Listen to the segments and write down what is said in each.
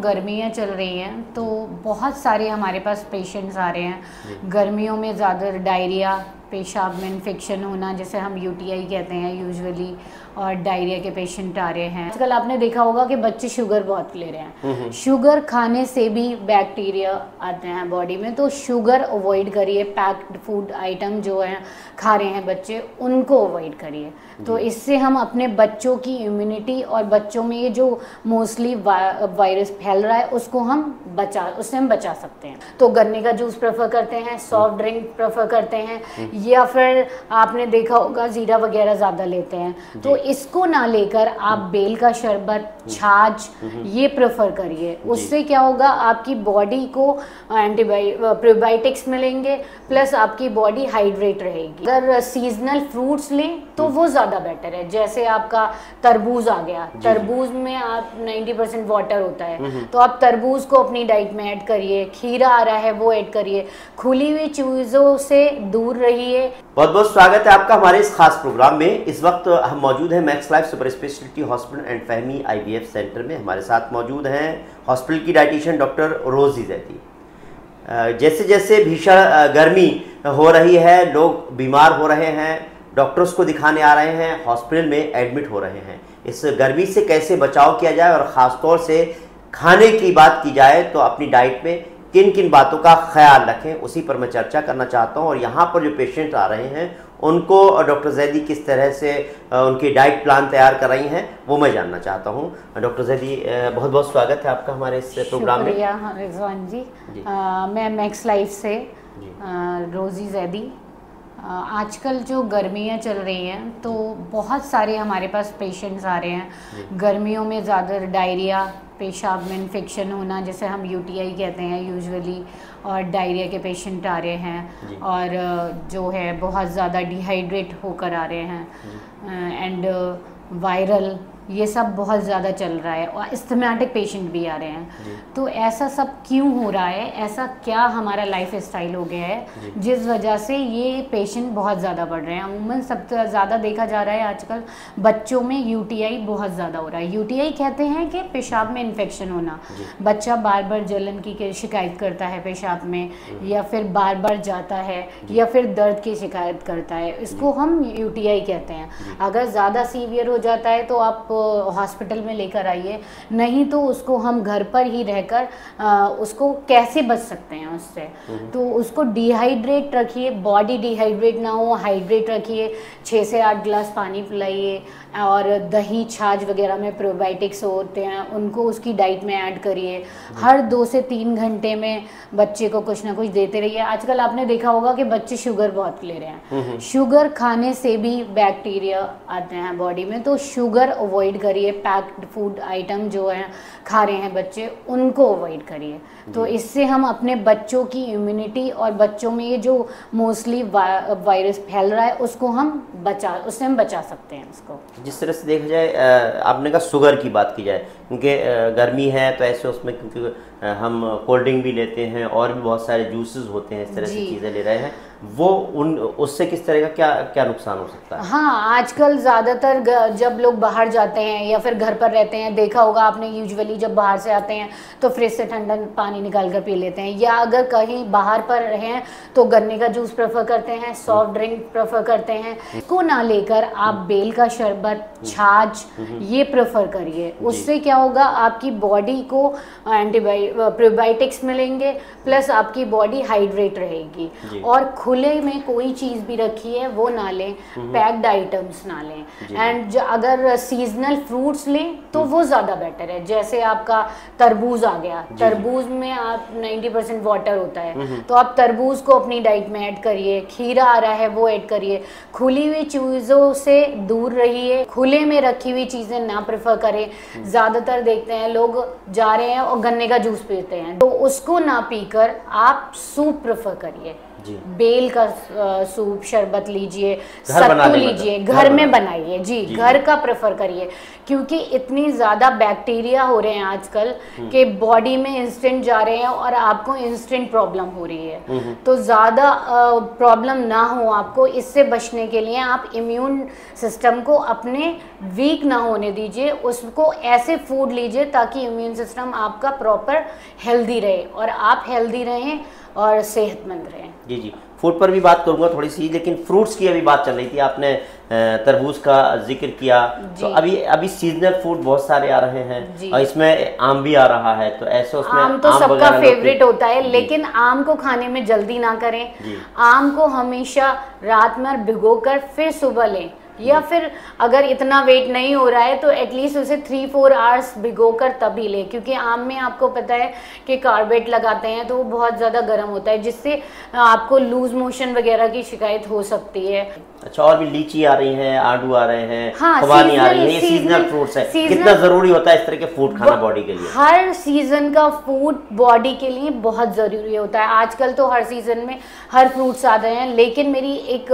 गर्मियाँ चल रही हैं तो बहुत सारे हमारे पास पेशेंट्स आ रहे हैं। गर्मियों में ज़्यादा डायरिया, पेशाब में इन्फेक्शन होना, जैसे हम यूटीआई कहते हैं यूजुअली, और डायरिया के पेशेंट आ रहे हैं। आजकल आपने देखा होगा कि बच्चे शुगर बहुत ले रहे हैं। शुगर खाने से भी बैक्टीरिया आते हैं बॉडी में, तो शुगर अवॉइड करिए। पैक्ड फूड आइटम जो है खा रहे हैं बच्चे, उनको अवॉइड करिए। तो इससे हम अपने बच्चों की इम्यूनिटी और बच्चों में ये जो मोस्टली वायरस फैल रहा है उससे हम बचा सकते हैं। तो गन्ने का जूस प्रेफर करते हैं, सॉफ्ट ड्रिंक प्रेफर करते हैं, या फिर आपने देखा होगा जीरा वगैरह ज़्यादा लेते हैं, तो इसको ना लेकर आप बेल का शरबत, छाछ ये प्रेफर करिए। उससे क्या होगा, आपकी बॉडी को प्रोबायोटिक्स मिलेंगे, प्लस आपकी बॉडी हाइड्रेट रहेगी। अगर सीजनल फ्रूट्स लें तो वो ज़्यादा बेटर है। जैसे आपका तरबूज आ गया, तरबूज में आप 90% वाटर होता है, तो आप तरबूज को अपनी डाइट में ऐड करिए। खीरा आ रहा है वो ऐड करिए। खुली हुई चीज़ों से दूर रहिए। बहुत बहुत स्वागत है आपका हमारे इस खास प्रोग्राम में। इस वक्त हम मौजूद हैं max life super speciality hospital and फहमी IVF सेंटर में। हमारे साथ मौजूद हैं हॉस्पिटल की डाइटिशियन डॉक्टर रोजी जैदी। जैसे जैसे भीषण गर्मी हो रही है, लोग बीमार हो रहे हैं, डॉक्टर्स को दिखाने आ रहे हैं, हॉस्पिटल में एडमिट हो रहे हैं। इस गर्मी से कैसे बचाव किया जाए और ख़ासतौर से खाने की बात की जाए तो अपनी डाइट में किन किन बातों का ख्याल रखें, उसी पर मैं चर्चा करना चाहता हूं। और यहाँ पर जो पेशेंट आ रहे हैं उनको डॉक्टर जैदी किस तरह से उनकी डाइट प्लान तैयार कर रही हैं वो मैं जानना चाहता हूं। डॉक्टर जैदी, बहुत बहुत स्वागत है आपका हमारे इस प्रोग्राम में। शुक्रिया रिजवान जी। मैं मैक्स लाइफ से रोजी जैदी। आजकल जो गर्मियाँ चल रही हैं तो बहुत सारे हमारे पास पेशेंट्स आ रहे हैं। गर्मियों में ज़्यादा डायरिया, पेशाब में इन्फेक्शन होना, जैसे हम यूटीआई कहते हैं यूजुअली, और डायरिया के पेशेंट आ रहे हैं, और जो है बहुत ज़्यादा डिहाइड्रेट होकर आ रहे हैं, एंड वायरल ये सब बहुत ज़्यादा चल रहा है, और एस्थमेटिक पेशेंट भी आ रहे हैं। तो ऐसा सब क्यों हो रहा है? ऐसा क्या हमारा लाइफ स्टाइल हो गया है जिस वजह से ये पेशेंट बहुत ज़्यादा बढ़ रहे हैं? अमूमन सबसे ज़्यादा देखा जा रहा है आजकल बच्चों में यूटीआई बहुत ज़्यादा हो रहा है। यूटीआई कहते हैं कि पेशाब में इन्फेक्शन होना। बच्चा बार बार जलन की शिकायत करता है पेशाब में, या फिर बार बार जाता है, या फिर दर्द की शिकायत करता है। इसको हम यूटीआई कहते हैं। अगर ज़्यादा सीवियर हो जाता है तो आप हॉस्पिटल में लेकर आइए, नहीं तो उसको हम घर पर ही रहकर उसको कैसे बच सकते हैं उससे। तो उसको डिहाइड्रेट रखिए, बॉडी डिहाइड्रेट ना हो, हाइड्रेट रखिए। 6 से 8 गिलास पानी पिलाइए, और दही छाछ वगैरह में प्रोबायोटिक्स होते हैं, उनको उसकी डाइट में ऐड करिए। हर 2 से 3 घंटे में बच्चे को कुछ ना कुछ देते रहिए। आजकल आपने देखा होगा कि बच्चे शुगर बहुत ले रहे हैं। शुगर खाने से भी बैक्टीरिया आते हैं बॉडी में, तो शुगर अवॉइड करिए। पैक्ड फूड आइटम जो है खा रहे हैं बच्चे, उनको अवॉइड करिए। तो इससे हम अपने बच्चों की इम्यूनिटी और बच्चों में ये जो मोस्टली वायरस फैल रहा है उससे हम बचा सकते हैं इसको। जिस तरह से देखा जाए, आपने कहा शुगर की बात की जाए, क्योंकि गर्मी है तो ऐसे उसमें क्योंकि हम कोल्ड ड्रिंक भी लेते हैं और भी बहुत सारे जूसेस होते हैं, इस तरह से चीज़ें ले रहे हैं, वो उससे किस तरह का क्या नुकसान हो सकता है? हाँ, आजकल ज़्यादातर जब लोग बाहर जाते हैं या फिर घर पर रहते हैं, देखा होगा आपने, यूजुअली जब बाहर से आते हैं तो फ्रिज से ठंडा पानी निकाल कर पी लेते हैं, या अगर कहीं बाहर पर हैं तो गन्ने का जूस प्रेफर करते हैं, सॉफ्ट ड्रिंक प्रेफर करते हैं। इसको ना लेकर आप बेल का शरबत, छाछ ये प्रेफर करिए। उससे क्या होगा, आपकी बॉडी को प्रोबायोटिक्स मिलेंगे, प्लस आपकी बॉडी हाइड्रेट रहेगी। और खुले में कोई चीज़ भी रखी है वो ना लें, पैक्ड आइटम्स ना लें। एंड अगर सीजनल फ्रूट्स लें तो वो ज़्यादा बेटर है। जैसे आपका तरबूज आ गया, तरबूज में आप 90% वाटर होता है, तो आप तरबूज को अपनी डाइट में ऐड करिए। खीरा आ रहा है वो ऐड करिए। खुली हुई चीज़ों से दूर रहिए, खुले में रखी हुई चीज़ें ना प्रेफर करें। ज़्यादातर देखते हैं लोग जा रहे हैं और गन्ने का जूस पीते हैं, तो उसको ना पीकर आप सूप प्रेफर करिए। बेल का सूप शरबत लीजिए, सत्तू लीजिए, घर में बनाइए जी, घर का प्रेफर करिए, क्योंकि इतनी ज़्यादा बैक्टीरिया हो रहे हैं आजकल कि बॉडी में इंस्टेंट जा रहे हैं और आपको इंस्टेंट प्रॉब्लम हो रही है। तो ज़्यादा प्रॉब्लम ना हो आपको, इससे बचने के लिए आप इम्यून सिस्टम को अपने वीक ना होने दीजिए, उसको ऐसे फूड लीजिए ताकि इम्यून सिस्टम आपका प्रॉपर हेल्दी रहे और आप हेल्दी रहें और सेहतमंद रहें। जी जी, फूड पर भी बात करूंगा थोड़ी सी, लेकिन फ्रूट्स की अभी बात चल रही थी, आपने तरबूज का जिक्र किया, तो अभी सीजनल फूड बहुत सारे आ रहे हैं और इसमें आम भी आ रहा है, तो ऐसे उसमें आम तो सबका फेवरेट होता है, लेकिन आम को खाने में जल्दी ना करें। आम को हमेशा रात में भिगोकर फिर सुबह लें, या फिर अगर इतना वेट नहीं हो रहा है तो एटलीस्ट उसे 3-4 आवर्स भिगोकर तभी ले, क्योंकि आम में आपको पता है कि कार्बेट लगाते हैं तो वो बहुत ज़्यादा गर्म होता है, जिससे आपको लूज मोशन वगैरह की शिकायत हो सकती है। अच्छा, और भी लीची आ रही है, आड़ू आ रहे हैं, हाँ, खुबानी आ रही है, ये सीजनल फ्रूट्स है। कितना जरूरी होता है इस तरह के फूड खाना बॉडी के लिए? हर सीजन का फूड बॉडी के लिए बहुत जरूरी होता है। आजकल तो हर सीजन में हर फ्रूट्स आ रहे हैं, लेकिन मेरी एक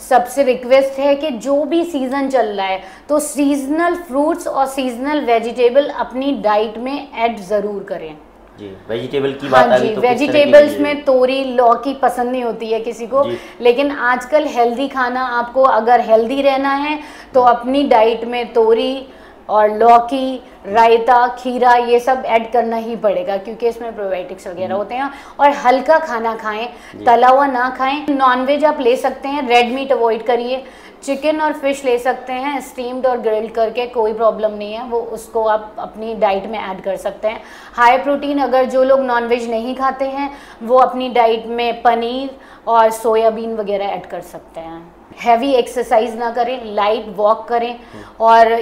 सबसे रिक्वेस्ट है कि जो भी सीजन चल रहा है तो सीजनल फ्रूट्स और सीजनल वेजिटेबल अपनी डाइट में ऐड जरूर करें। जी, वेजिटेबल की बात आ रही तो वेजिटेबल्स में तोरी लौकी पसंद नहीं होती है किसी को, लेकिन आजकल हेल्दी खाना, आपको अगर हेल्दी रहना है तो अपनी डाइट में तोरी और लौकी, रायता, खीरा ये सब ऐड करना ही पड़ेगा, क्योंकि इसमें प्रोबायोटिक्स वगैरह होते हैं। और हल्का खाना खाएं, तला हुआ ना खाएं। नॉनवेज आप ले सकते हैं, रेड मीट अवॉइड करिए। चिकन और फिश ले सकते हैं, स्टीम्ड और ग्रिल्ड करके, कोई प्रॉब्लम नहीं है, वो उसको आप अपनी डाइट में ऐड कर सकते हैं। हाई प्रोटीन, अगर जो लोग नॉनवेज नहीं खाते हैं वो अपनी डाइट में पनीर और सोयाबीन वगैरह ऐड कर सकते हैं। हैवी एक्सरसाइज ना करें, लाइट वॉक करें और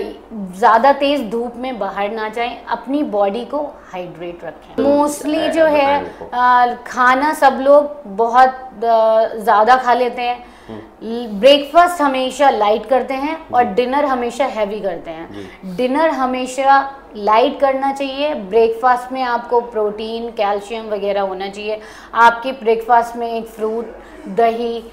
ज़्यादा तेज़ धूप में बाहर ना जाएं, अपनी बॉडी को हाइड्रेट रखें। मोस्टली जो है खाना सब लोग बहुत ज़्यादा खा लेते हैं। ब्रेकफास्ट हमेशा लाइट करते हैं और डिनर हमेशा हैवी करते हैं। डिनर हमेशा लाइट करना चाहिए, ब्रेकफास्ट में आपको प्रोटीन, कैल्शियम वगैरह होना चाहिए। आपके ब्रेकफास्ट में एक फ्रूट, दही,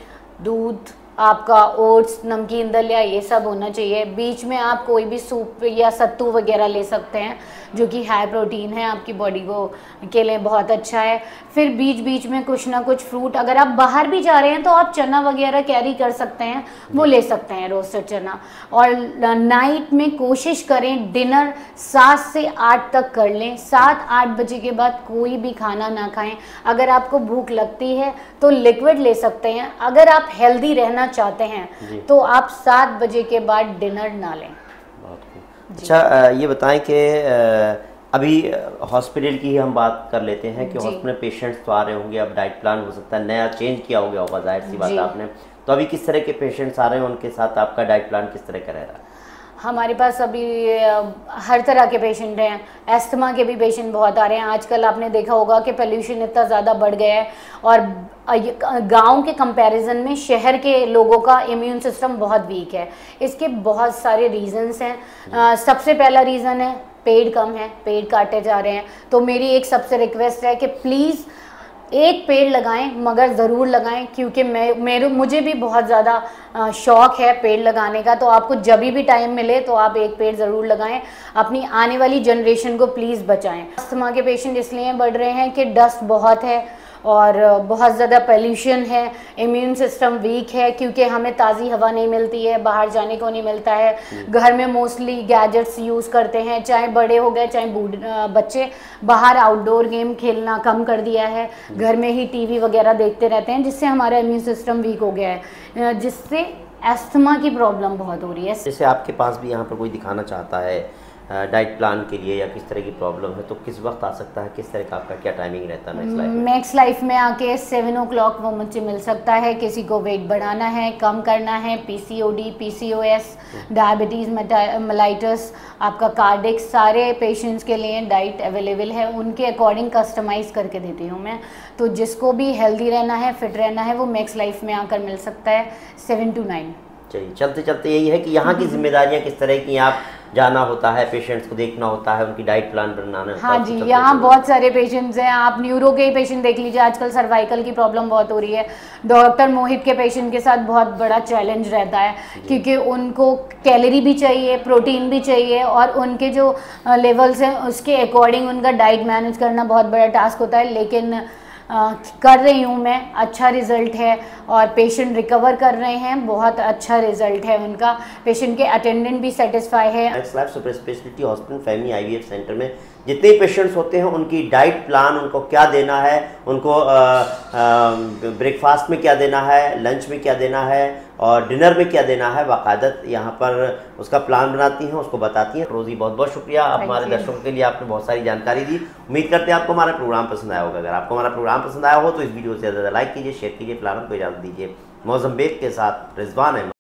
दूध, आपका ओट्स, नमकीन दलिया, ये सब होना चाहिए। बीच में आप कोई भी सूप या सत्तू वगैरह ले सकते हैं जो कि हाई प्रोटीन है, आपकी बॉडी को के लिए बहुत अच्छा है। फिर बीच बीच में कुछ ना कुछ फ्रूट, अगर आप बाहर भी जा रहे हैं तो आप चना वगैरह कैरी कर सकते हैं, वो ले सकते हैं, रोस्टेड चना। और नाइट में कोशिश करें डिनर 7 से 8 तक कर लें। 7-8 बजे के बाद कोई भी खाना ना खाएं। अगर आपको भूख लगती है तो लिक्विड ले सकते हैं। अगर आप हेल्दी रहना चाहते हैं तो आप 7 बजे के बाद डिनर ना लें। अच्छा, ये बताएं कि अभी हॉस्पिटल की ही हम बात कर लेते हैं कि हॉस्पिटल पेशेंट्स तो आ रहे होंगे, अब डाइट प्लान हो सकता है नया चेंज किया हो गया होगा, जाहिर सी बात आपने, तो अभी किस तरह के पेशेंट्स आ रहे हैं, उनके साथ आपका डाइट प्लान किस तरह का रह रहा है? हमारे पास अभी हर तरह के पेशेंट हैं। एस्थमा के भी पेशेंट बहुत आ रहे हैं। आजकल आपने देखा होगा कि पोल्यूशन इतना ज़्यादा बढ़ गया है और गांव के कंपैरिजन में शहर के लोगों का इम्यून सिस्टम बहुत वीक है। इसके बहुत सारे रीजंस हैं। सबसे पहला रीज़न है पेड़ कम है, पेड़ काटे जा रहे हैं। तो मेरी एक सबसे रिक्वेस्ट है कि प्लीज़ एक पेड़ लगाएं, मगर ज़रूर लगाएं, क्योंकि मुझे भी बहुत ज़्यादा शौक़ है पेड़ लगाने का। तो आपको जब भी टाइम मिले तो आप एक पेड़ ज़रूर लगाएं, अपनी आने वाली जनरेशन को प्लीज़ बचाएं। अस्थमा के पेशेंट इसलिए बढ़ रहे हैं कि डस्ट बहुत है और बहुत ज़्यादा पोल्यूशन है, इम्यून सिस्टम वीक है, क्योंकि हमें ताज़ी हवा नहीं मिलती है, बाहर जाने को नहीं मिलता है। घर में मोस्टली गैजेट्स यूज़ करते हैं, चाहे बड़े हो गए चाहे बच्चे, बाहर आउटडोर गेम खेलना कम कर दिया है, घर में ही टीवी वगैरह देखते रहते हैं, जिससे हमारा इम्यून सिस्टम वीक हो गया है, जिससे एस्थमा की प्रॉब्लम बहुत हो रही है। जैसे आपके पास भी यहाँ पर कोई दिखाना चाहता है डाइट प्लान के लिए या किस तरह की प्रॉब्लम है, तो किस वक्त आ सकता है, किस तरह का आपका क्या टाइमिंग रहता है? मैक्स लाइफ में आके 7 o'clock वो मुझसे मिल सकता है। किसी को वेट बढ़ाना है, कम करना है, PCOD, PCOS, डायबिटीज़ मेलाइटस, आपका कार्डिक, सारे पेशेंट्स के लिए डाइट अवेलेबल है। उनके अकॉर्डिंग कस्टमाइज़ करके देती हूँ मैं। तो जिसको भी हेल्दी रहना है, फिट रहना है, वो मैक्स लाइफ में आकर मिल सकता है 7 to 9। चलिए, चलते चलते यही है कि यहाँ की जिम्मेदारियाँ किस तरह की, आप जाना होता है, पेशेंट्स को देखना होता है, उनकी डाइट प्लान बनाना होता है। हाँ जी, यहाँ बहुत सारे पेशेंट्स हैं। आप न्यूरो के पेशेंट देख लीजिए, आजकल सर्वाइकल की प्रॉब्लम बहुत हो रही है। डॉक्टर मोहित के पेशेंट के साथ बहुत बड़ा चैलेंज रहता है, क्योंकि उनको कैलोरी भी चाहिए, प्रोटीन भी चाहिए, और उनके जो लेवल्स हैं उसके अकॉर्डिंग उनका डाइट मैनेज करना बहुत बड़ा टास्क होता है। लेकिन कर रही हूँ मैं, अच्छा रिजल्ट है और पेशेंट रिकवर कर रहे हैं, बहुत अच्छा रिजल्ट है उनका। पेशेंट के अटेंडेंट भी सेटिस्फाई है। Max life super speciality hospital family IVF centre में जितने पेशेंट्स होते हैं उनकी डाइट प्लान, उनको क्या देना है, उनको ब्रेकफास्ट में क्या देना है, लंच में क्या देना है और डिनर में क्या देना है, बाकायदत यहाँ पर उसका प्लान बनाती हैं, उसको बताती हैं। रोजी, बहुत बहुत शुक्रिया, आप हमारे दर्शकों के लिए आपने बहुत सारी जानकारी दी। उम्मीद करते हैं आपको हमारा प्रोग्राम पसंद आया होगा। अगर आपको हमारा प्रोग्राम पसंद आया हो तो इस वीडियो से ज़्यादा लाइक कीजिए, शेयर कीजिए, फिलहाल को इजाज़त दीजिए। मोज़म्बिक के साथ रिजवान है।